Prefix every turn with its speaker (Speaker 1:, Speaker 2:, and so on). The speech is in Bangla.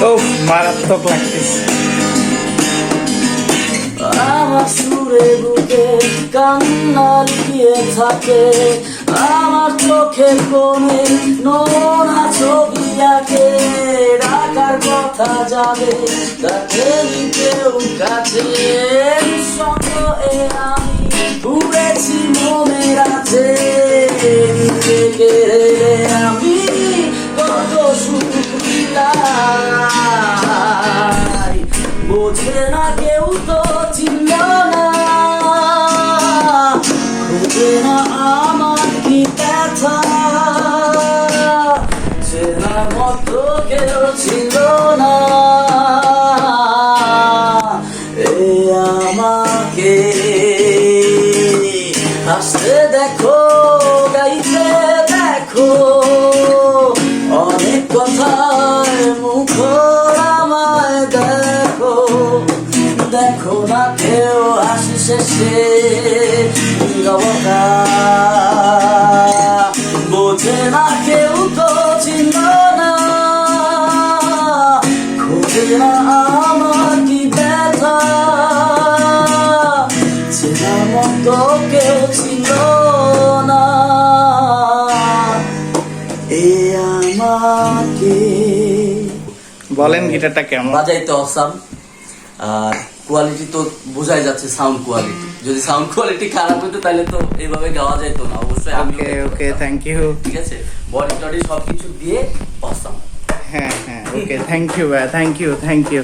Speaker 1: ও মারাত্মক লাগতেছে।
Speaker 2: আমার সুরে বুকে কান্না লুকিয়ে থাকে, আমার চোখের কোণে নোনা ছবি আঁকে, ডাকার কথা যাবে তাকে কেউ কাছে, নিঃসঙ্গ এ আমি ঘুরেছি মনের আছে, নিজেকে আমি কত সুখ বিলাই, বোঝে না কেউ তো চিনল না, খুঁজে না আমার কি ব্যথা, চেনার মতো কেউ ছিল না, এই আমাকে হাসতে দেখো, গাইতে দেখো, অনেক কথায় মুখর আমায় দেখো, দেখো না কেউ হাসি শেষে নীরবতা, বোঝে না কেউ তো চিনল না, খোঁজে না আমার কি ব্যথা, চেনার মতো কেউ ছিল না, এ আমাকে।
Speaker 1: বলেন গিটারটা কেমন?
Speaker 2: বাজাইতে অসাম, আর কোয়ালিটি তো বোঝাই যাচ্ছে, সাউন্ড কোয়ালিটি। যদি সাউন্ড কোয়ালিটি খারাপ হতো তাহলে তো এইভাবে গাওয়া যেত না। অবশ্যই
Speaker 1: ওকে ওকে, থ্যাংক ইউ।
Speaker 2: ঠিক আছে, বডি টডি সবকিছু দিয়ে অসাম।
Speaker 1: হ্যাঁ হ্যাঁ, ওকে, থ্যাংক ইউ ভাই, থ্যাংক ইউ থ্যাংক ইউ।